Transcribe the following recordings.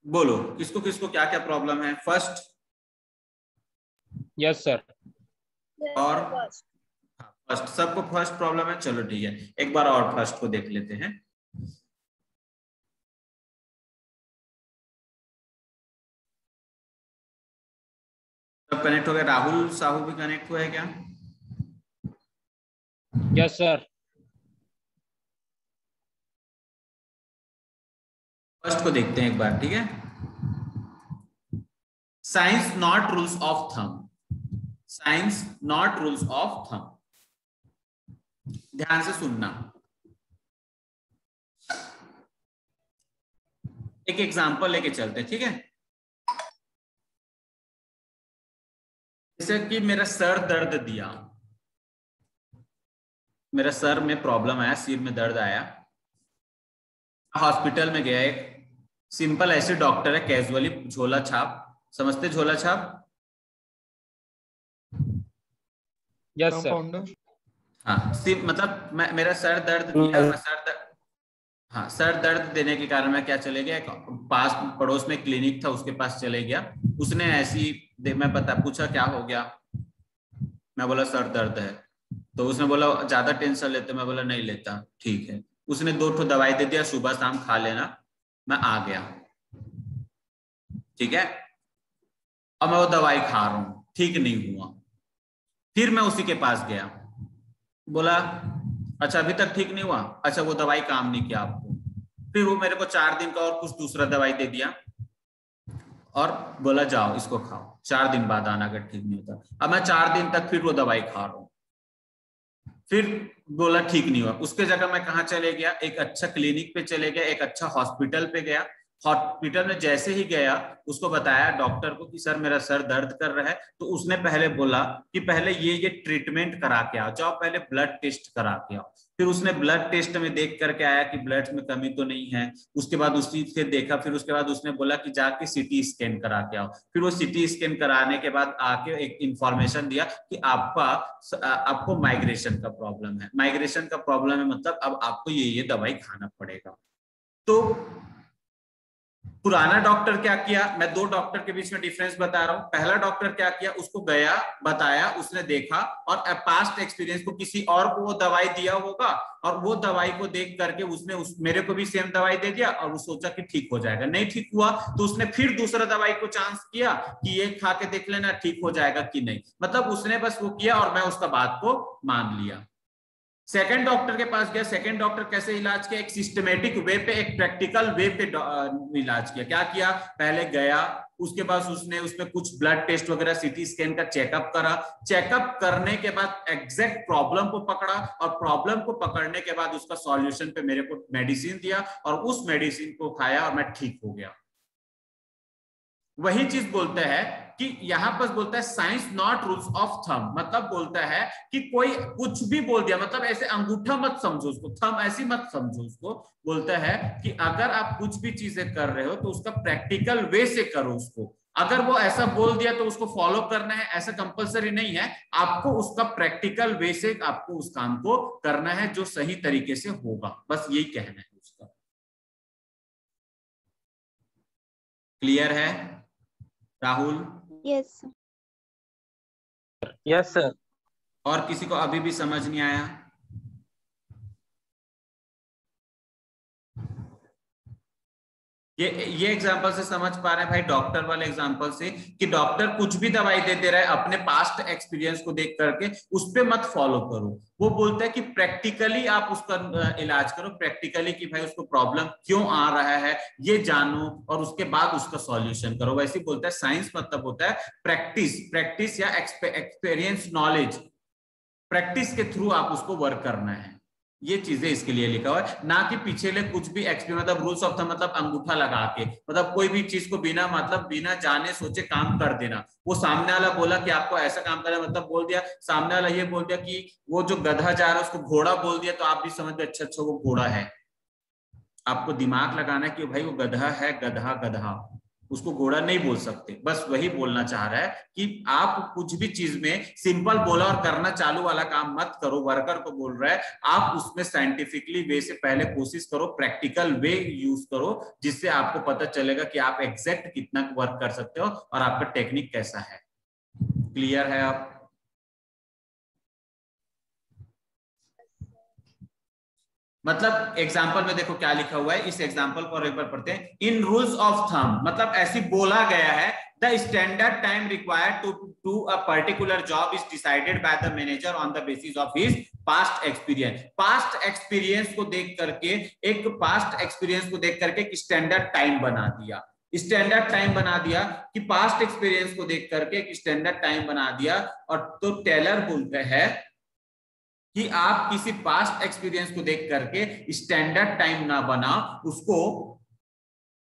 बोलो किसको किसको क्या क्या प्रॉब्लम है। First yes sir. और फर्स्ट, सबको फर्स्ट प्रॉब्लम है। चलो ठीक है, एक बार और फर्स्ट को देख लेते हैं। सब कनेक्ट हो गया? राहुल साहू भी कनेक्ट हुआ है क्या? Yes sir. फर्स्ट को देखते हैं एक बार, ठीक है। Science not rules of thumb. Science not rules of thumb, ध्यान से सुनना। एक एग्जांपल लेके चलते हैं, ठीक है। जैसे कि मेरा सर दर्द दिया, मेरा सर में प्रॉब्लम आया, सिर में दर्द आया, हॉस्पिटल में गया। एक सिंपल ऐसे डॉक्टर है, कैजुअली झोला छाप, समझते झोला छाप? Yes sir. हाँ, मतलब मेरा सर दर्द दिया, मैं हाँ, सर दर्द देने के कारण मैं क्या चले गया, पास पड़ोस में क्लिनिक था, उसके पास चले गया। उसने ऐसी मैं पूछा क्या हो गया, मैं बोला सर दर्द है। तो उसने बोला ज्यादा टेंशन लेते? मैं बोला नहीं लेता। ठीक है, उसने 2 ठो दवाई दे दिया, सुबह शाम खा लेना। मैं आ गया, ठीक है। अब मैं वो दवाई खा रहा हूँ, ठीक नहीं हुआ। फिर मैं उसी के पास गया, बोला अच्छा अभी तक ठीक नहीं हुआ, अच्छा वो दवाई काम नहीं किया आपको। फिर वो मेरे को 4 दिन का और कुछ दूसरा दवाई दे दिया और बोला जाओ इसको खाओ, 4 दिन बाद आना अगर ठीक नहीं होता। अब मैं 4 दिन तक फिर वो दवाई खा रहा हूँ, फिर बोला ठीक नहीं हुआ। उसके जगह मैं कहाँ चले गया, एक अच्छा क्लिनिक पे चले गया, एक अच्छा हॉस्पिटल पे गया। हॉस्पिटल में जैसे ही गया, उसको बताया डॉक्टर को कि सर मेरा सर दर्द कर रहा है। तो उसने पहले बोला कि पहले ये ट्रीटमेंट करा के आओ, जाओ पहले ब्लड टेस्ट करा के आओ। फिर उसने ब्लड टेस्ट में देख करके आया कि ब्लड में कमी तो नहीं है। उसके बाद उसी से देखा, फिर उसके बाद उसने बोला कि जाके सीटी स्कैन करा के आओ। फिर वो सीटी स्कैन कराने के बाद आके एक इंफॉर्मेशन दिया कि आपको माइग्रेशन का प्रॉब्लम है। माइग्रेशन का प्रॉब्लम है मतलब अब आपको ये दवाई खाना पड़ेगा। तो पुराना डॉक्टर क्या किया, मैं 2 डॉक्टर के बीच में डिफरेंस बता रहा हूं। पहला डॉक्टर क्या किया, उसको गया, बताया, उसने देखा और पास्ट एक्सपीरियंस को किसी और को वो दवाई दिया होगा और वो दवाई को देख करके उसने मेरे को भी सेम दवाई दे दिया और वो सोचा कि ठीक हो जाएगा। नहीं ठीक हुआ तो उसने फिर दूसरा दवाई को चांस किया कि ये खा के देख लेना ठीक हो जाएगा कि नहीं। मतलब उसने बस वो किया और मैं उसका बात को मान लिया। सेकंड डॉक्टर के पास गया, सेकंड डॉक्टर कैसे इलाज किया, एक सिस्टमेटिक वे पे, एक प्रैक्टिकल वे पे इलाज किया। क्या किया, पहले गया, उसके बाद उसने उसमें कुछ ब्लड टेस्ट वगैरह, सीटी स्कैन का चेकअप करा। चेकअप करने के बाद एग्जैक्ट प्रॉब्लम को पकड़ा और प्रॉब्लम को पकड़ने के बाद उसका सॉल्यूशन पे मेरे को मेडिसिन दिया और उस मेडिसिन को खाया और मैं ठीक हो गया। वही चीज बोलता है कि यहां पर बोलता है science not rules of thumb, मतलब बोलता है कि कोई कुछ भी बोल दिया, मतलब ऐसे अंगूठा मत समझो उसको, थंब ऐसी मत समझो उसको। बोलता है कि अगर आप कुछ भी चीजें कर रहे हो तो उसका प्रैक्टिकल वे से करो उसको। अगर वो ऐसा बोल दिया तो उसको फॉलो करना है, ऐसा कंपलसरी नहीं है। आपको उसका प्रैक्टिकल वे से आपको उस काम को करना है जो सही तरीके से होगा, बस यही कहना है उसका। क्लियर है राहुल? Yes yes sir. और किसी को अभी भी समझ नहीं आया? ये एग्जांपल से समझ पा रहे हैं भाई, डॉक्टर वाले एग्जांपल से, कि डॉक्टर कुछ भी दवाई दे दे रहा है अपने पास्ट एक्सपीरियंस को देख करके, उस पे मत फॉलो करो। वो बोलता है कि प्रैक्टिकली आप उसका इलाज करो, प्रैक्टिकली कि भाई उसको प्रॉब्लम क्यों आ रहा है ये जानो और उसके बाद उसका सॉल्यूशन करो। वैसे बोलता है साइंस मतलब होता है प्रैक्टिस, प्रैक्टिस या एक्सपीरियंस नॉलेज, प्रैक्टिस के थ्रू आप उसको वर्क करना है। ये चीजें इसके लिए लिखा हुआ है, ना कि पीछे कुछ भी एक्सपीरियंस, मतलब रूल्स ऑफ थंब मतलब अंगूठा लगा के, मतलब कोई भी चीज को बिना मतलब बिना जाने सोचे काम कर देना। वो सामने वाला बोला कि आपको ऐसा काम करना, मतलब बोल दिया, सामने वाला ये बोल दिया कि वो जो गधा जा रहा है उसको घोड़ा बोल दिया, तो आप भी समझ गए अच्छा वो घोड़ा है। आपको दिमाग लगाना है कि भाई वो गधा है, गधा गधा, उसको घोड़ा नहीं बोल सकते। बस वही बोलना चाह रहा है कि आप कुछ भी चीज में सिंपल बोला और करना चालू वाला काम मत करो। वर्कर को बोल रहा है आप उसमें साइंटिफिकली वे से पहले कोशिश करो, प्रैक्टिकल वे यूज करो, जिससे आपको पता चलेगा कि आप एग्जैक्ट कितना वर्क कर सकते हो और आपका टेक्निक कैसा है। क्लियर है आप? मतलब एग्जाम्पल में देखो क्या लिखा हुआ है, इस एग्जाम्पल को एक बार पढ़ते हैं। इन रूल्स ऑफ थंब, मतलब ऐसी बोला गया है, the standard time required to do a particular job is decided by the manager on the basis of his past experience. Past experience को देख करके एक स्टैंडर्ड टाइम बना दिया। स्टैंडर्ड टाइम बना दिया कि पास्ट एक्सपीरियंस को देख करके एक स्टैंडर्ड टाइम बना दिया। और तो टेलर बोलते हैं कि आप किसी पास्ट एक्सपीरियंस को देख करके स्टैंडर्ड टाइम ना बना, उसको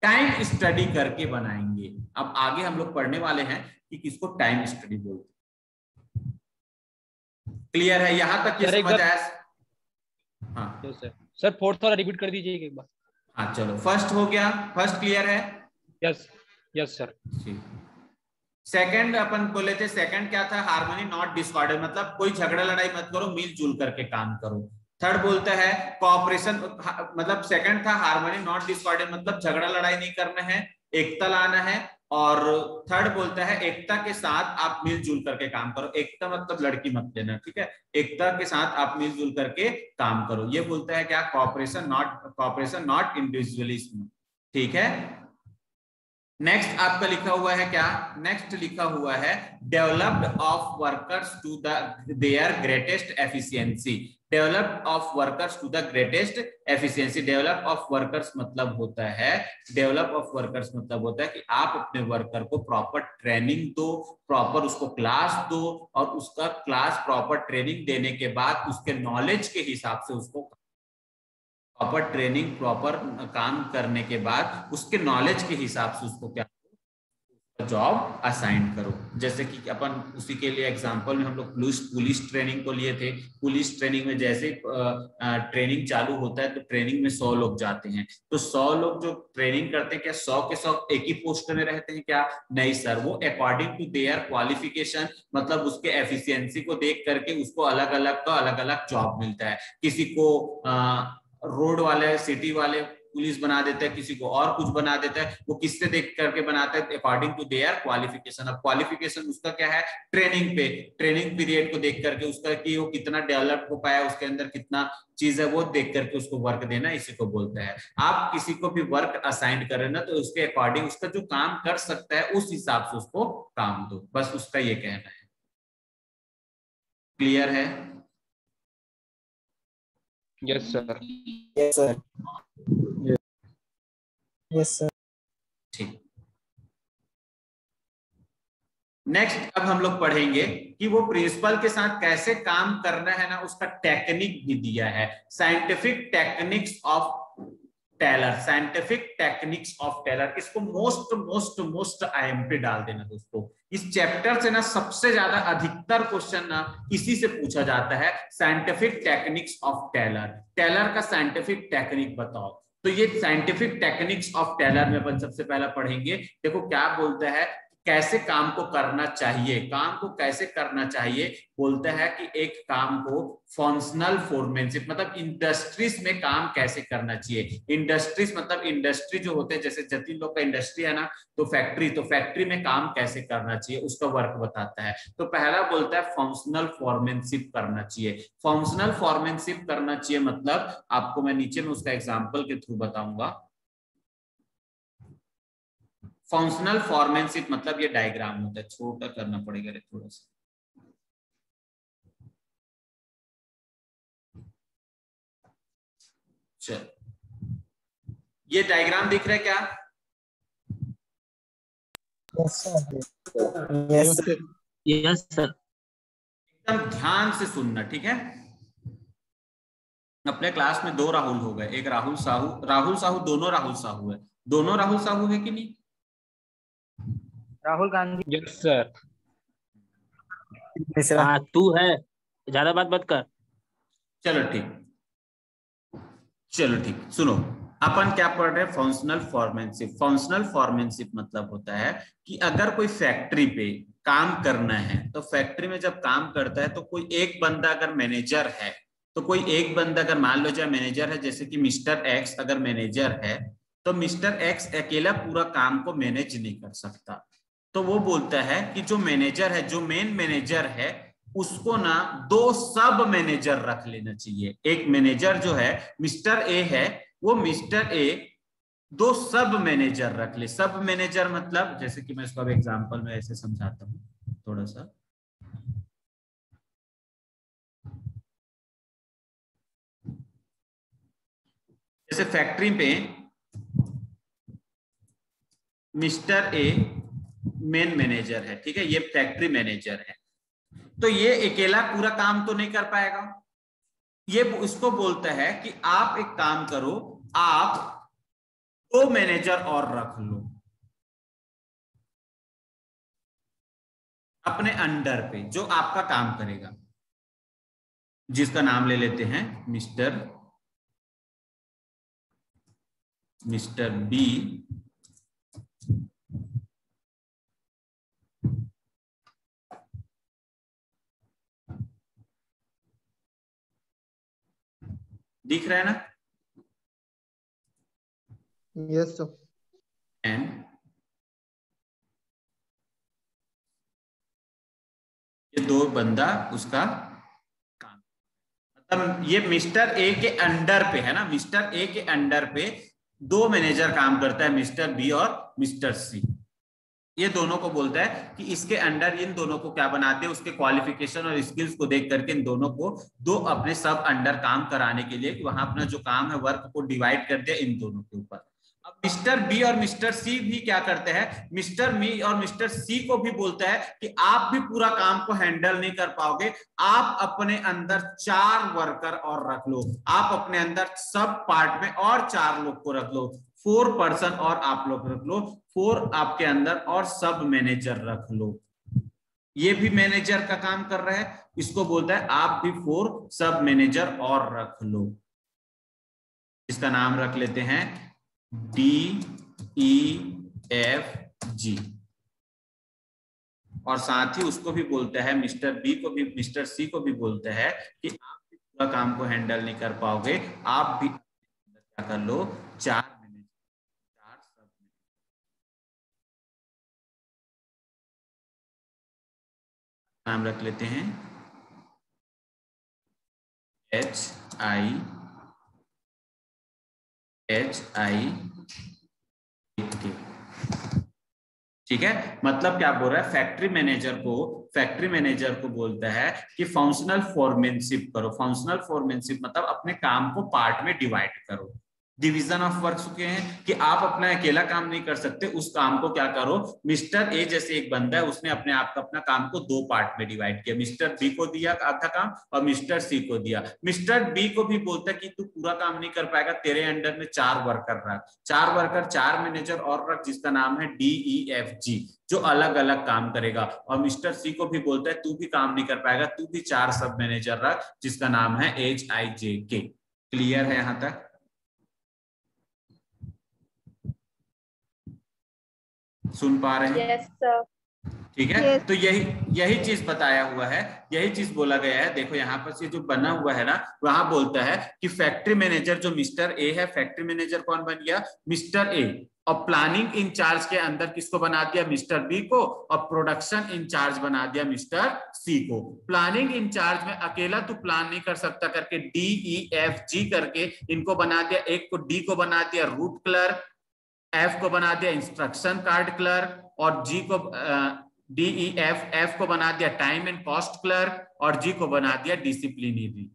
टाइम स्टडी करके बनाएंगे। अब आगे हम लोग पढ़ने वाले हैं कि किसको टाइम स्टडी बोलते। क्लियर है यहां तक? ये समझ आया? हाँ सर फोर्थ वाला रिपीट कर दीजिए एक बार। हाँ चलो, फर्स्ट हो गया, फर्स्ट क्लियर है? Yes yes sir. सेकंड अपन बोले थे, सेकंड क्या था? हार्मनी नॉट डिसऑर्डर, मतलब कोई झगड़ा लड़ाई मत करो, मिलजुल करके काम करो। थर्ड बोलता है कोऑपरेशन, मतलब सेकंड था हार्मनी नॉट डिसऑर्डर, मतलब झगड़ा लड़ाई नहीं करना है, एकता लाना है। और थर्ड बोलता है एकता के साथ आप मिलजुल करके काम करो। एकता मतलब लड़की मत लेना, ठीक है? एकता के साथ आप मिलजुल करके काम करो। ये बोलता है क्या? कोऑपरेशन नॉट इंडिविजुअलिज्म, ठीक है? नेक्स्ट आपका लिखा हुआ है क्या? नेक्स्ट लिखा हुआ है developed of workers to their greatest efficiency. Develop of workers to the greatest efficiency. Develop of workers मतलब होता है कि आप अपने वर्कर को प्रॉपर ट्रेनिंग दो, प्रॉपर उसको क्लास दो, और उसका क्लास प्रॉपर ट्रेनिंग देने के बाद उसके नॉलेज के हिसाब से उसको प्रॉपर ट्रेनिंग, प्रॉपर काम करने के बाद उसके नॉलेज के हिसाब से उसको क्या जॉब असाइन करो। जैसे कि अपन उसी के लिए एग्जांपल में हम लोग पुलिस ट्रेनिंग को लिए थे। पुलिस ट्रेनिंग में जैसे ट्रेनिंग चालू होता है तो ट्रेनिंग में 100 लोग जाते हैं, तो 100 लोग जो ट्रेनिंग करते हैं क्या 100 के 100 एक ही पोस्ट में रहते हैं क्या? नहीं सर, वो अकॉर्डिंग टू देयर क्वालिफिकेशन, मतलब उसके एफिशिएंसी को देख करके उसको अलग अलग जॉब मिलता है। किसी को रोड वाले, सिटी वाले पुलिस बना देता है, किसी को और कुछ बना देता है। वो किससे देख करके बनाता है? According to their qualification. अब क्वालिफिकेशन उसका क्या है? ट्रेनिंग पे, ट्रेनिंग पीरियड को देख करके उसका कि वो कितना डेवलप हो पाया, उसके अंदर कितना चीज है, वो देख करके उसको वर्क देना, इसी को बोलता है। आप किसी को भी वर्क असाइन करें ना, तो उसके अकॉर्डिंग उसका जो काम कर सकता है उस हिसाब से उसको काम दो, बस उसका ये कहना है। क्लियर है? Yes sir. Yes sir. Yes sir. ठीक। नेक्स्ट अब हम लोग पढ़ेंगे कि वो प्रिंसिपल के साथ कैसे काम करना है ना, उसका टेक्निक भी दिया है। Scientific techniques of Taylor, scientific techniques of Taylor, इसको मोस्ट आईएमपी डाल देना दोस्तों। इस चैप्टर से ना सबसे ज्यादा अधिकतर क्वेश्चन ना इसी से पूछा जाता है, scientific techniques of Taylor. Taylor का साइंटिफिक टेक्निक बताओ। तो ये साइंटिफिक टेक्निक्स ऑफ टेलर में अपन सबसे पहला पढ़ेंगे। देखो क्या बोलता है, कैसे काम को करना चाहिए। काम को कैसे करना चाहिए बोलता है कि एक काम को फंक्शनल फोरमैनशिप, मतलब इंडस्ट्रीज में काम कैसे करना चाहिए। इंडस्ट्रीज मतलब इंडस्ट्री जो होते हैं, जैसे जतिन लोग का इंडस्ट्री है ना, तो फैक्ट्री में काम कैसे करना चाहिए उसका वर्क बताता है। तो पहला बोलता है फंक्शनल फोरमैनशिप करना चाहिए। फंक्शनल फोरमैनशिप करना चाहिए मतलब आपको मैं नीचे में उसका एग्जाम्पल के थ्रू बताऊंगा। फंक्शनल फॉर्मेनशिप मतलब ये डायग्राम होता है, छोटा करना पड़ेगा रे थोड़ा सा। चल, ये डायग्राम दिख रहा है क्या? Yes sir. Yes sir. एकदम ध्यान से सुनना, ठीक है? अपने क्लास में 2 राहुल हो गए, एक राहुल साहू, दोनों राहुल साहू है। दोनों राहुल साहू है कि नहीं? राहुल गांधी। Yes sir. हाँ तू है, ज्यादा बात मत कर। चलो ठीक, सुनो। अपन क्या पढ़ रहे हैं? Functional foremanship. फंक्शनल फॉर्मेनशिप मतलब होता है कि अगर कोई फैक्ट्री पे काम करना है तो फैक्ट्री में जब काम करता है तो कोई एक बंदा अगर मैनेजर है, तो कोई एक बंदा अगर मान लो चाहे मैनेजर है, जैसे कि मिस्टर एक्स अगर मैनेजर है, तो मिस्टर एक्स अकेला पूरा काम को मैनेज नहीं कर सकता। तो वो बोलता है कि जो मैनेजर है, जो मेन मैनेजर है, उसको ना दो सब मैनेजर रख लेना चाहिए। एक मैनेजर जो है मिस्टर ए है, वो मिस्टर ए दो सब मैनेजर रख ले। सब मैनेजर मतलब, जैसे कि मैं इसको अब एग्जांपल में ऐसे समझाता हूँ थोड़ा सा। जैसे फैक्ट्री पे मिस्टर ए मेन मैनेजर है, ठीक है, ये फैक्ट्री मैनेजर है, तो ये अकेला पूरा काम तो नहीं कर पाएगा। ये उसको बोलता है कि आप एक काम करो, आप दो मैनेजर और रख लो अपने अंडर पे, जो आपका काम करेगा, जिसका नाम ले लेते हैं मिस्टर बी दिख रहा है ना? Yes sir. एंड ये दो बंदा उसका काम, मतलब ये मिस्टर ए के अंडर पे है ना, मिस्टर ए के अंडर पे दो मैनेजर काम करता है, मिस्टर बी और मिस्टर सी। ये दोनों को बोलता है कि इसके अंडर इन दोनों को क्या बनाते हैं, उसके क्वालिफिकेशन और स्किल्स को देख करके इन दोनों को दो अपने सब अंडर काम कराने के लिए, कि वहां अपना जो काम है वर्क को डिवाइड कर दिया इन दोनों के ऊपर। अब मिस्टर बी और मिस्टर सी भी क्या करते हैं, मिस्टर बी और मिस्टर सी को भी बोलता है कि आप भी पूरा काम को हैंडल नहीं कर पाओगे, आप अपने अंदर 4 वर्कर और रख लो, आप अपने अंदर सब पार्ट में और 4 लोग को रख लो, 4 पर्सन और आप लोग रख लो, 4 आपके अंदर और सब मैनेजर रख लो। ये भी मैनेजर का काम कर रहा है, इसको बोलता है आप भी 4 सब मैनेजर और रख लो। इसका नाम रख लेते हैं DEFG। और साथ ही उसको भी बोलता है, मिस्टर बी को भी, मिस्टर सी को भी बोलता है कि आप भी पूरा काम को हैंडल नहीं कर पाओगे, आप भी क्या कर लो, 4 मैनेजर, 4 सब नाम रख लेते हैं HIK। ठीक है, मतलब क्या बोल रहा है, फैक्ट्री मैनेजर को बोलता है कि फंक्शनल फॉर्मेनशिप करो। फंक्शनल फॉर्मेनशिप मतलब अपने काम को पार्ट में डिवाइड करो। डिवीजन ऑफ वर्क के हैं कि आप अपना अकेला काम नहीं कर सकते, उस काम को क्या करो, मिस्टर ए जैसे एक बंदा है, उसने अपने आप का अपना काम को 2 पार्ट में डिवाइड किया, मिस्टर बी को दिया आधा काम और मिस्टर सी को दिया। मिस्टर बी को भी बोलता है कि तू पूरा काम नहीं कर पाएगा, तेरे अंडर में 4 वर्कर रख, 4 वर्कर 4 मैनेजर और रख, जिसका नाम है DEFG, जो अलग अलग काम करेगा। और मिस्टर सी को भी बोलता है तू भी काम नहीं कर पाएगा, तू भी 4 सब मैनेजर रख, जिसका नाम है HIJK। क्लियर है यहां तक? सुन पा रहे हैं? Yes sir. ठीक है, तो यही चीज बताया हुआ है, यही चीज बोला गया है। देखो यहाँ पर से जो बना हुआ है ना, वहां बोलता है कि फैक्ट्री मैनेजर जो मिस्टर ए है, फैक्ट्री मैनेजर कौन बन गया, मिस्टर ए, और प्लानिंग इंचार्ज के अंदर किसको बना दिया, मिस्टर बी को, और प्रोडक्शन इंचार्ज बना दिया मिस्टर सी को। प्लानिंग इंचार्ज में अकेला तू प्लान नहीं कर सकता करके DEFG करके इनको बना दिया। एक को डी को बना दिया रूट क्लर्क, एफ को बना दिया इंस्ट्रक्शन कार्ड क्लर्क, और जी को DEF को बना दिया टाइम एंड कॉस्ट क्लर्क, और जी को बना दिया डिसिप्लिनरी।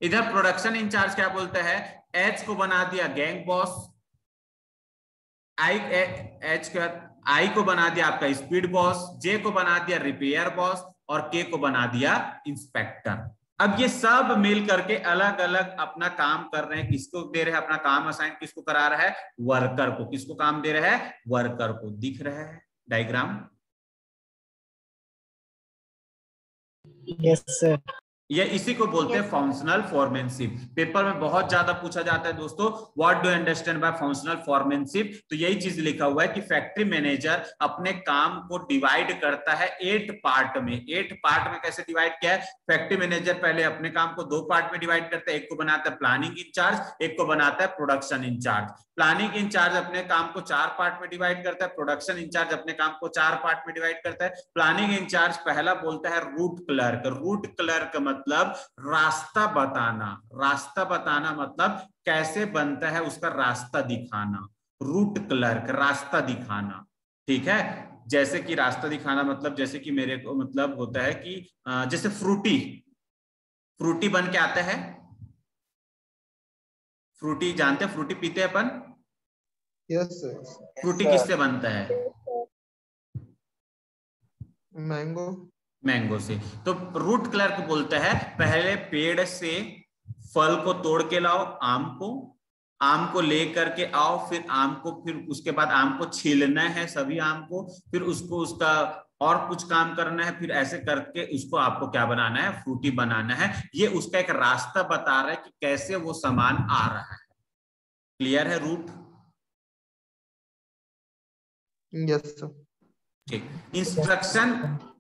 इधर प्रोडक्शन इंचार्ज क्या बोलता है, एच को बना दिया गैंग बॉस, आई को बना दिया आपका स्पीड बॉस, जे को बना दिया रिपेयर बॉस, और के को बना दिया इंस्पेक्टर। अब ये सब मिल करके अलग अलग अपना काम कर रहे हैं। किसको दे रहे हैं अपना काम असाइन, किसको करा रहा है, वर्कर को। किसको काम दे रहा है, वर्कर को। दिख रहा है डायग्राम? Yes sir. ये इसी को बोलते हैं फंक्शनल फोरमैनशिप। पेपर में बहुत ज्यादा पूछा जाता है दोस्तों, what do you understand by functional foremanship. तो यही चीज लिखा हुआ है कि फैक्ट्री मैनेजर अपने काम को डिवाइड करता है 8 पार्ट में। 8 पार्ट में कैसे डिवाइड किया है? फैक्ट्री मैनेजर पहले अपने काम को 2 पार्ट में डिवाइड करता है, एक को बनाता है प्लानिंग इंचार्ज, एक को बनाता है प्रोडक्शन इंचार्ज। प्लानिंग इंचार्ज अपने काम को 4 पार्ट में डिवाइड करता है, प्रोडक्शन इंचार्ज अपने काम को 4 पार्ट में डिवाइड करता है। प्लानिंग इंचार्ज पहला बोलता है रूट क्लर्क। रूट क्लर्क मतलब रास्ता बताना। रास्ता बताना मतलब कैसे बनता है उसका रास्ता दिखाना। रूट क्लर्क रास्ता दिखाना, ठीक है। जैसे कि रास्ता दिखाना मतलब जैसे कि मेरे को मतलब होता है कि जैसे फ्रूटी, फ्रूटी बन के आता है। फ्रूटी जानते हैं, फ्रूटी पीते हैं अपन। Yes sir. फ्रूटी किससे बनता है? मैंगो। मैंगो से। तो रूट क्लर्क बोलता है पहले पेड़ से फल को तोड़ के लाओ, आम को लेकर के आओ, फिर आम को, फिर उसके बाद आम को छीलना है सभी आम को, फिर उसको उसका और कुछ काम करना है, फिर ऐसे करके उसको आपको क्या बनाना है? फ्रूटी बनाना है। ये उसका एक रास्ता बता रहा है कि कैसे वो सामान आ रहा है। क्लियर है रूट? Yes sir. ठीक।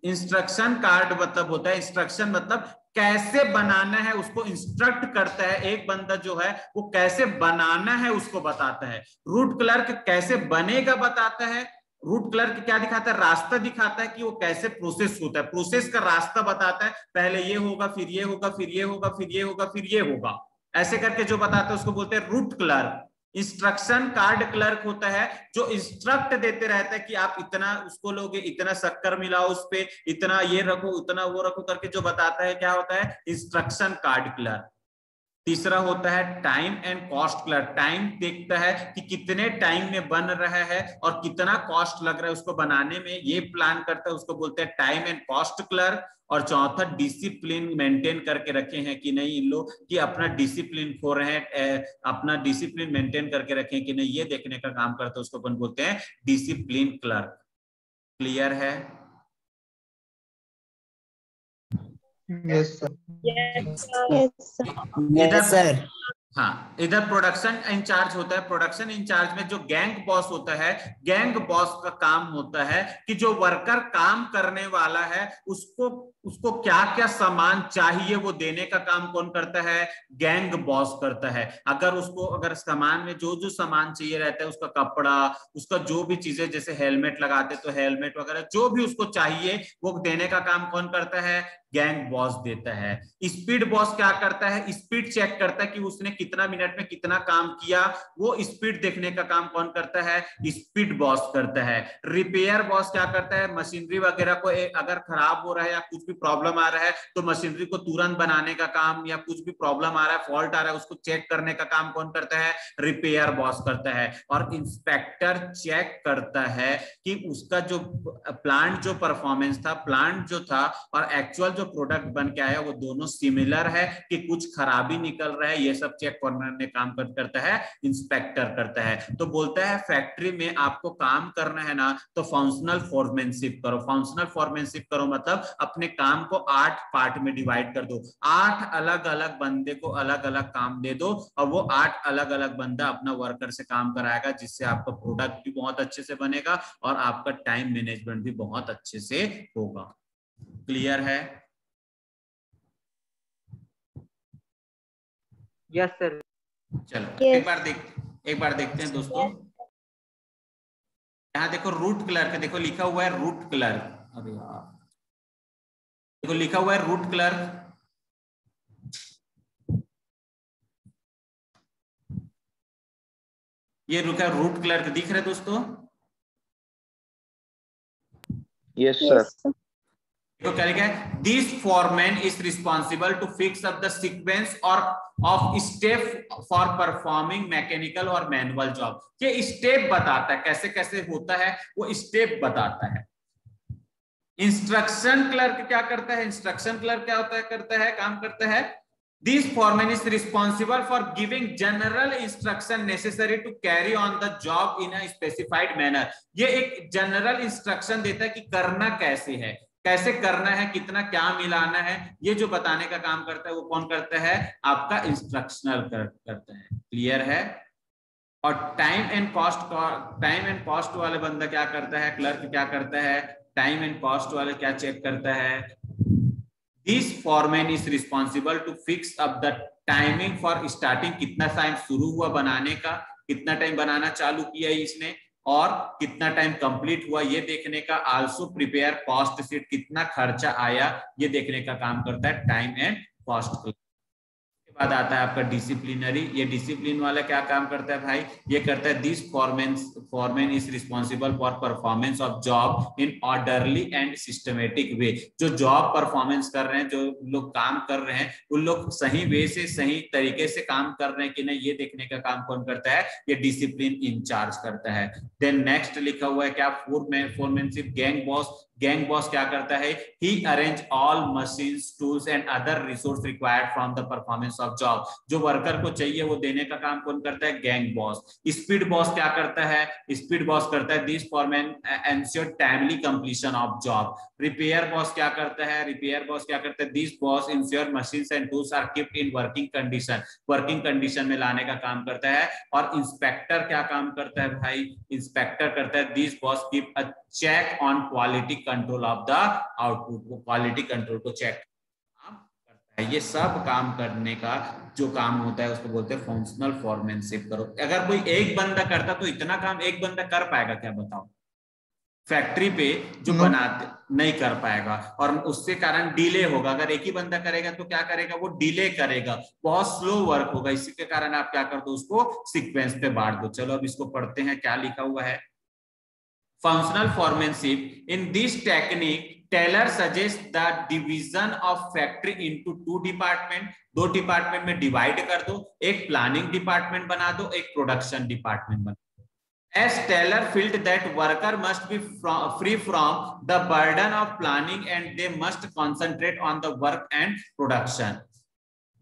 इंस्ट्रक्शन कार्ड मतलब होता है, इंस्ट्रक्शन मतलब कैसे बनाना है उसको इंस्ट्रक्ट करता है। एक बंदा जो है वो कैसे बनाना है उसको बताता है। रूट क्लर्क कैसे बनेगा बताता है। रूट क्लर्क क्या दिखाता है? रास्ता दिखाता है कि वो कैसे प्रोसेस होता है, प्रोसेस का रास्ता बताता है। पहले ये होगा, फिर ये होगा, फिर ये होगा, फिर ये होगा, फिर ये होगा, ऐसे करके जो बताता है उसको बोलते हैं root clerk. Instruction card clerk होता है जो इंस्ट्रक्ट देते रहता है कि आप इतना उसको लोगे, इतना शक्कर मिलाओ उस पे, इतना ये रखो, उतना वो रखो करके जो बताता है, क्या होता है? Instruction card clerk. तीसरा होता है time and cost clerk. Time देखता है कि कितने टाइम में बन रहा है और कितना कॉस्ट लग रहा है उसको बनाने में, ये प्लान करता है, उसको बोलते हैं टाइम एंड कॉस्ट क्लर्क। और चौथा डिसिप्लिन मेंटेन करके रखे हैं कि नहीं इन लोग, कि अपना डिसिप्लिन खो रहे हैं, अपना डिसिप्लिन मेंटेन करके रखें कि नहीं, ये देखने का काम करते हैं, उसको अपन बोलते हैं डिसिप्लिन क्लर्क। क्लियर है? Yes sir. इधर हाँ, इधर प्रोडक्शन इंचार्ज होता है। प्रोडक्शन इंचार्ज में जो गैंग बॉस होता है, गैंग बॉस का काम होता है कि जो वर्कर काम करने वाला है उसको क्या क्या सामान चाहिए वो देने का काम कौन करता है? गैंग बॉस करता है। अगर सामान में जो जो सामान चाहिए रहता है, उसका कपड़ा, उसका जो भी चीजें, जैसे हेलमेट लगाते तो हेलमेट वगैरह जो भी उसको चाहिए वो देने का काम कौन करता है? गैंग बॉस देता है। स्पीड बॉस क्या करता है? स्पीड चेक करता है कि उसने कितना मिनट में कितना काम किया, वो स्पीड देखने का काम कौन करता है? स्पीड बॉस करता है। रिपेयर बॉस क्या करता है? मशीनरी वगैरह को अगर खराब हो रहा है या कुछ भी प्रॉब्लम आ रहा है तो मशीनरी को तुरंत बनाने का काम, या कुछ भी प्रॉब्लम आ रहा है, फॉल्ट आ रहा है, उसको चेक करने का काम कौन करता है? रिपेयर बॉस करता है। और इंस्पेक्टर चेक करता है कि उसका जो प्लांट जो परफॉर्मेंस था, प्लांट जो था और एक्चुअल जो प्रोडक्ट बन के आया वो दोनों सिमिलर है कि कुछ खराबी निकल रहा है, ये सब चेक करने काम करता है इंस्पेक्टर करता है। तो बोलता है फैक्ट्री में आपको काम करना है ना तो फंक्शनल फोरमैनशिप करो। फंक्शनल फोरमैनशिप करो मतलब अपने काम को 8 पार्ट में डिवाइड कर दो, 8 अलग अलग बंदे को अलग अलग काम दे दो और वो 8 अलग अलग बंदा अपना वर्कर से काम कराएगा, जिससे आपका प्रोडक्ट भी बहुत अच्छे से बनेगा और आपका टाइम मैनेजमेंट भी बहुत अच्छे से होगा। क्लियर है? Yes sir. चलो एक बार देखते हैं दोस्तों। यहाँ देखो रूट क्लर्क, देखो लिखा हुआ है रूट क्लर्क। अरे यार, देखो लिखा हुआ है रूट क्लर्क। ये रुका रूट क्लर्क दिख रहा है दोस्तों? Yes sir. तो क्या लिखा है? This foreman is responsible to fix up the sequence और of step for performing mechanical और मैनुअल जॉब। ये स्टेप बताता है कैसे कैसे होता है, वो स्टेप बताता है। इंस्ट्रक्शन क्लर्क क्या करता है? इंस्ट्रक्शन क्लर्क क्या होता है, करता है, काम करता है, this foreman is responsible for giving general instruction necessary to carry on the job in a specified manner। ये एक जनरल इंस्ट्रक्शन देता है कि करना कैसे है, कैसे करना है, कितना क्या मिलाना है, ये जो बताने का काम करता है वो कौन करता है, आपका इंस्ट्रक्शनल करता है। क्लियर है। और टाइम एंड कॉस्ट वाले बंदा क्या करता है, क्लर्क क्या करता है, टाइम एंड कॉस्ट वाले क्या चेक करता है, this foreman is responsible to fix up the timing for starting, कितना टाइम शुरू हुआ बनाने का, कितना टाइम बनाना चालू किया इसने, और कितना टाइम कंप्लीट हुआ ये देखने का। आल्सो प्रिपेयर कॉस्ट शीट, कितना खर्चा आया ये देखने का काम करता है टाइम एंड कॉस्ट। के बाद आता है आपका डिसिप्लिनरी। ये डिसिप्लिन वाला क्या काम करता है भाई, ये करता है this foreman is responsible for performance of job in orderly and systematic way. जो जॉब परफॉर्मेंस कर रहे हैं, जो लोग काम कर रहे हैं, उन लोग सही वे से, सही तरीके से काम कर रहे हैं कि नहीं, ये देखने का काम कौन करता है, ये डिसिप्लिन इंचार्ज करता है। देन नेक्स्ट लिखा हुआ है क्या, फोरमैनशिप। गैंग बॉस क्या करता है, he arrange all machines, tools and other resource required from the performance of job। जो वर्कर को चाहिए वो देने का काम कौन करता है, गैंग बॉस। स्पीड बॉस क्या करता है, स्पीड बॉस करता है this foreman ensure timely completion of job। Repair boss क्या करता है, रिपेयर बॉस क्या करता है, this boss ensure machines and tools are kept in working condition, working condition में लाने का काम करता है। और इंस्पेक्टर क्या काम करता है भाई, इंस्पेक्टर करता है this boss keep a check on quality control of the output, वो क्वालिटी कंट्रोल को चेक करता है। ये सब काम करने का जो काम होता है उसको बोलते हैं फंक्शनल फॉरमैनशिप। करो, अगर कोई एक बंदा करता तो इतना काम एक बंदा कर पाएगा क्या, बताओ। फैक्ट्री पे जो बनाते नहीं कर पाएगा, और उससे कारण डिले होगा। अगर एक ही बंदा करेगा तो क्या करेगा, वो डिले करेगा, बहुत स्लो वर्क होगा। इसी के कारण आप क्या कर दो, उसको सीक्वेंस पे बांट दो। चलो अब इसको पढ़ते हैं, क्या लिखा हुआ है। Functional foremanship. In this technique, Taylor suggests the division of factory into two department। दो डिपार्टमेंट में डिवाइड कर दो, एक प्लानिंग डिपार्टमेंट बना दो, एक प्रोडक्शन डिपार्टमेंट बना दो। As Taylor felt that worker must be free from the burden of planning and they must concentrate on the work and production।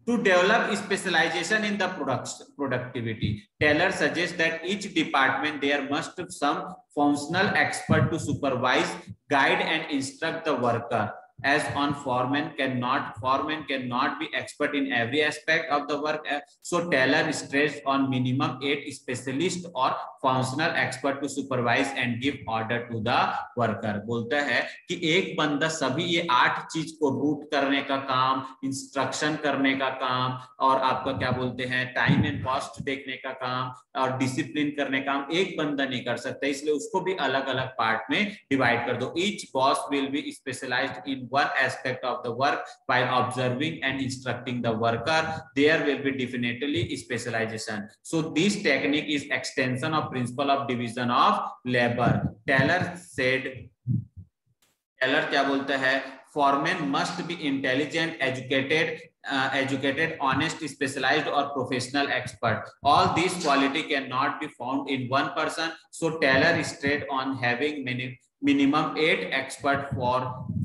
To develop specialization in the productivity, Taylor suggests that each department there must be some functional expert to supervise, guide, and instruct the worker. As on foreman cannot be expert in every aspect of the work. So Taylor stressed on minimum 8 specialists or functional expert to supervise and give order to the worker। बोलता है कि एक बंदा सभी ये 8 चीज को root करने का काम, इंस्ट्रक्शन करने का काम, और आपका क्या बोलते हैं टाइम एंड कॉस्ट देखने का काम, और डिसिप्लिन करने का काम एक बंदा नहीं कर सकता, इसलिए उसको भी अलग अलग पार्ट में डिवाइड कर दो। Each boss will be specialised in one aspect of the work while observing and instructing the worker. There will be definitely specialization. So this technique is extension of principle of division of labor। Taylor said, Taylor क्या बोलता है, foreman must be intelligent, educated, honest, specialized or professional expert। All these quality cannot be found in one person। So Taylor stressed on having minimum 8 expert for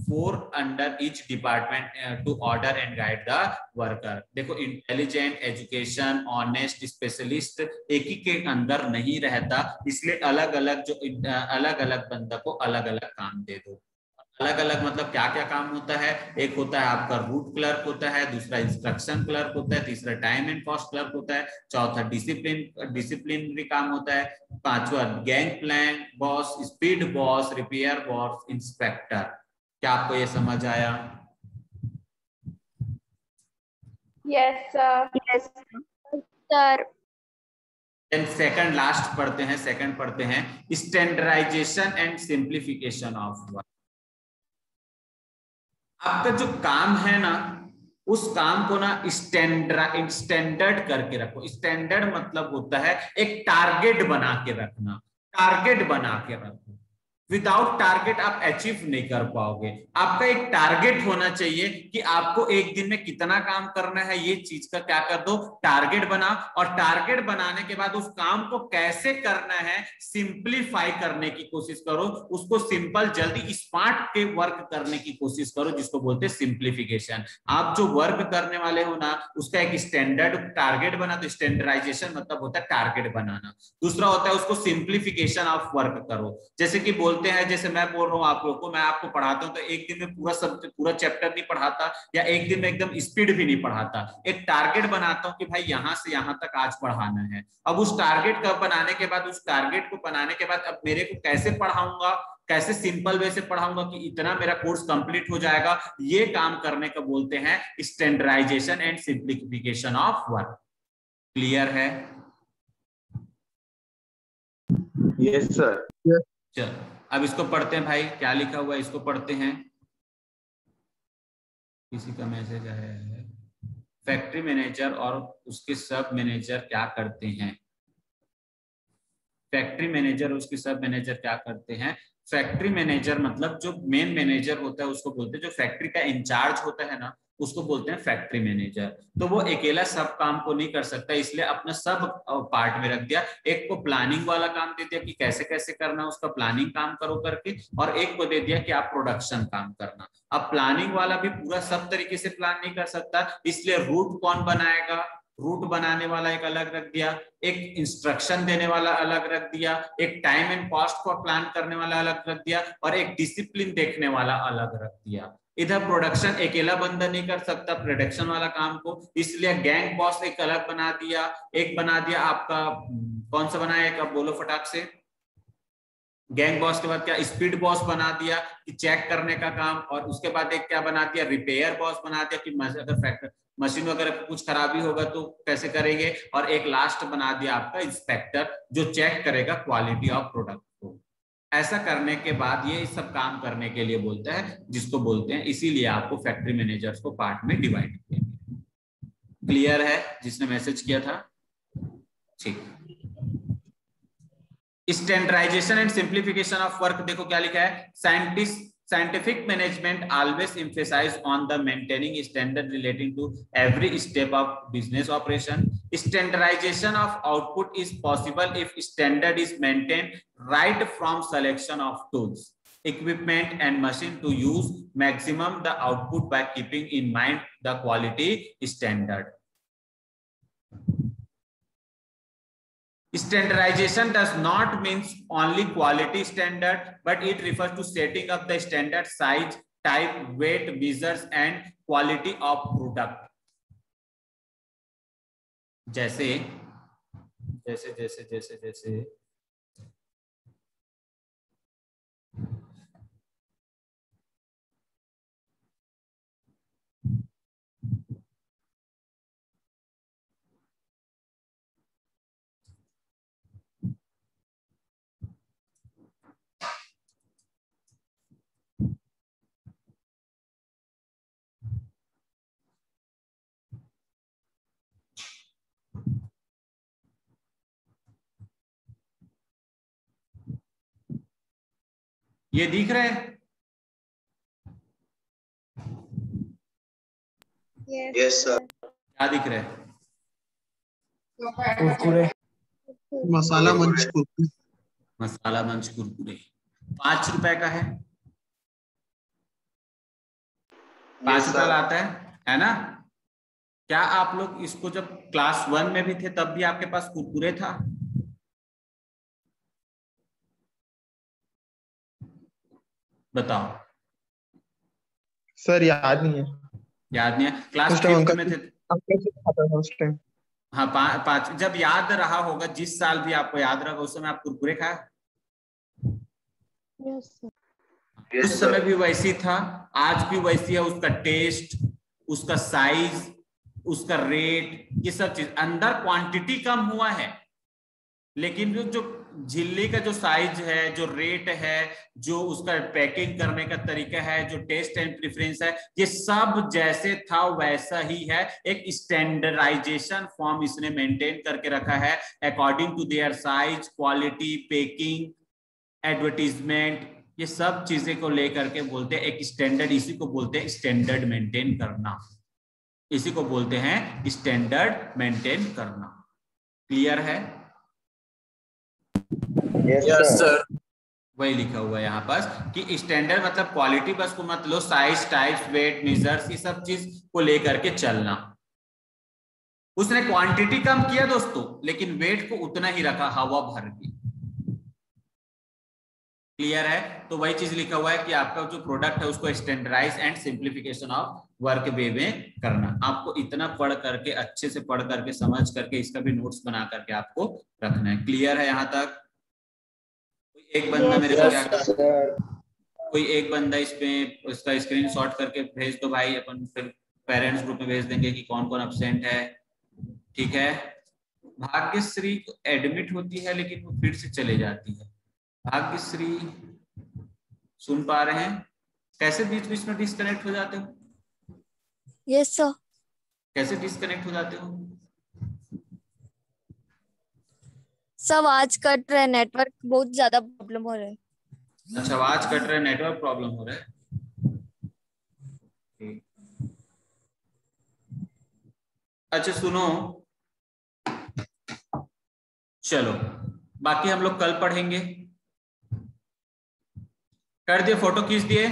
4 under each department to order and guide the worker। देखो intelligent, education, honest, specialist एक ही के अंदर नहीं रहता, इसलिए अलग अलग बंदा को अलग अलग काम दे दो। अलग अलग मतलब क्या क्या काम होता है, एक होता है आपका रूट क्लर्क होता है, दूसरा इंस्ट्रक्शन क्लर्क होता है, तीसरा टाइम एंड कॉस्ट क्लर्क होता है, चौथा डिसिप्लिनरी काम होता है, पांचवा gang plan boss, speed boss, repair boss, inspector. क्या आपको ये समझ आया? Yes sir. सेकंड लास्ट पढ़ते हैं, सेकंड पढ़ते हैं standardisation and simplification of work. आपका जो काम है ना, उस काम को ना स्टैंडर्ड करके रखो। स्टैंडर्ड मतलब होता है एक टारगेट बना के रखना, टारगेट बना के रखो। विदाउट टारगेट आप अचीव नहीं कर पाओगे। आपका एक टारगेट होना चाहिए कि आपको एक दिन में कितना काम करना है, ये चीज का क्या कर दो, टारगेट बना। और टारगेट बनाने के बाद उस काम को कैसे करना है सिंप्लीफाई करने की कोशिश करो, उसको सिंपल, जल्दी, स्मार्ट के वर्क करने की कोशिश करो, जिसको बोलते हैं सिंप्लीफिकेशन। आप जो वर्क करने वाले हो ना, उसका एक स्टैंडर्ड टारगेट बना। तो स्टैंडर्डाइजेशन मतलब होता है टारगेट बनाना। दूसरा होता है उसको सिंप्लीफिकेशन ऑफ वर्क करो। जैसे कि बोलते बोलते हैं, जैसे मैं बोल रहा हूँ आप लोगों को, मैं आपको पढ़ाता हूँ तो एक दिन में पूरा चैप्टर नहीं पढ़ाता, या एक दिन में एकदम स्पीड भी नहीं पढ़ाता। एक टारगेट बनाता हूँ कि भाई यहाँ से यहाँ तक आज पढ़ाना है। अब उस टारगेट का बनाने के बाद, उस टारगेट को बनाने के बाद अब मेरे को कैसे पढ़ाऊंगा, कैसे सिंपल वे से पढ़ाऊंगा कि इतना मेरा कोर्स कंप्लीट हो जाएगा, ये काम करने का बोलते हैं standardisation and simplification of work. Clear है? Yes sir. चलो अब इसको पढ़ते हैं भाई, क्या लिखा हुआ है इसको पढ़ते हैं। किसी का मैसेज आया है, फैक्ट्री मैनेजर और उसके सब मैनेजर क्या करते हैं। फैक्ट्री मैनेजर और उसके सब मैनेजर क्या करते हैं। फैक्ट्री मैनेजर मतलब जो मेन मैनेजर होता है उसको बोलते हैं, जो फैक्ट्री का इंचार्ज होता है ना उसको बोलते हैं फैक्ट्री मैनेजर। तो वो अकेला सब काम को नहीं कर सकता, इसलिए अपना सब पार्ट में रख दिया। एक को प्लानिंग वाला काम दे दिया कि कैसे कैसे करना, उसका प्लानिंग काम करो करके, और एक को दे दिया कि आप प्रोडक्शन काम करना। अब प्लानिंग वाला भी पूरा सब तरीके से प्लान नहीं कर सकता, इसलिए रूट कौन बनाएगा, रूट बनाने वाला एक अलग रख दिया, एक इंस्ट्रक्शन देने वाला अलग रख दिया, एक टाइम एंड कॉस्ट को प्लान करने वाला अलग रख दिया, और एक डिसिप्लिन देखने वाला अलग रख दिया। इधर प्रोडक्शन अकेला बंदा नहीं कर सकता प्रोडक्शन वाला काम को, इसलिए गैंग बॉस एक अलग बना दिया। एक बना दिया आपका, कौन सा बनाया एक, अब बोलो फटाक से। गैंग बॉस के बाद क्या, स्पीड बॉस बना दिया कि चेक करने का काम, और उसके बाद एक क्या बना दिया, रिपेयर बॉस बना दिया कि अगर मशीन वगैरह कुछ खराबी होगा तो कैसे करेंगे, और एक लास्ट बना दिया आपका इंस्पेक्टर जो चेक करेगा क्वालिटी ऑफ प्रोडक्ट को। ऐसा करने के बाद ये सब काम करने के लिए बोलता है, जिसको बोलते हैं, इसीलिए आपको फैक्ट्री मैनेजर्स को पार्ट में डिवाइड किया। क्लियर है जिसने मैसेज किया था? ठीक। Standardisation and simplification of work, देखो क्या लिखा है, scientific management always emphasize on the maintaining standard relating to every step of business operation. Standardization of output is possible if standard is maintained right from selection of tools, equipment and machine to use maximum the output by keeping in mind the quality standard. Standardization does not mean only quality standard, but it refers to setting up the standard size, type, weight, measures and quality of product. जैसे जैसे जैसे जैसे जैसे ये दिख रहे हैं? Yes sir. क्या दिख रहे हैं? कुरकुरे, मसाला मंच कुरकुरे। मसाला मंच कुरकुरे 5 रुपए का है, 5 रुपए आता है ना? क्या आप लोग इसको जब क्लास 1 में भी थे तब भी आपके पास कुरकुरे था? बताओ। सर याद नहीं है। याद नहीं है? क्लास उस टाइम 5 में थे। खाता था उस टाइम। हाँ, 5 जब याद रहा होगा, जिस साल भी आपको याद रहा उस समय आप कुरकुरे खाए? उस समय भी वैसी था, आज भी वैसी है। उसका टेस्ट, उसका साइज, उसका रेट, ये सब चीज, अंदर क्वांटिटी कम हुआ है, लेकिन जो झिल्ली का जो साइज है, जो रेट है, जो उसका पैकिंग करने का तरीका है, जो टेस्ट एंड प्रेफरेंस है, ये सब जैसे था वैसा ही है। एक स्टैंडर्डाइजेशन फॉर्म इसने मेंटेन करके रखा है according to their size, quality, packing, advertisement, ये सब चीजें को लेकर के बोलते हैं एक स्टैंडर्ड। इसी को बोलते हैं स्टैंडर्ड मेंटेन करना, इसी को बोलते हैं स्टैंडर्ड मेंटेन करना। क्लियर है? Yes sir. वही लिखा हुआ है यहाँ पास कि स्टैंडर्ड मतलब क्वालिटी, बस को मत लो, साइज, टाइप्स, वेट, मेजर्स, ये सब चीज को लेकर के चलना। उसने क्वांटिटी कम किया दोस्तों, लेकिन वेट को उतना ही रखा, हवा भर के। क्लियर है? तो वही चीज लिखा हुआ है कि आपका जो प्रोडक्ट है उसको standardise and simplification of work way में करना। आपको इतना पढ़ करके, अच्छे से पढ़ करके, समझ करके, इसका भी नोट्स बना करके आपको रखना है। क्लियर है यहाँ तक? एक बंदा मेरे को क्या कर, कोई एक बंदा इसमें उसका स्क्रीनशॉट करके भेज दो भाई, अपन फिर पेरेंट्स ग्रुप में भेज देंगे कि कौन कौन अब्सेंट है। ठीक है? भाग्यश्री एडमिट होती है लेकिन वो फिर से चले जाती है। भाग्यश्री सुन पा रहे हैं? कैसे बीच बीच में डिस्कनेक्ट हो जाते हो? Yes sir. कैसे डिस्कनेक्ट हो जाते हो? सब आज कट रहे, नेटवर्क बहुत ज्यादा प्रॉब्लम हो रहा है। अच्छा, आवाज कट रहा है, नेटवर्क प्रॉब्लम हो रहा है। अच्छा सुनो, चलो बाकी हम लोग कल पढ़ेंगे। कर दिए? फोटो खींच दिए?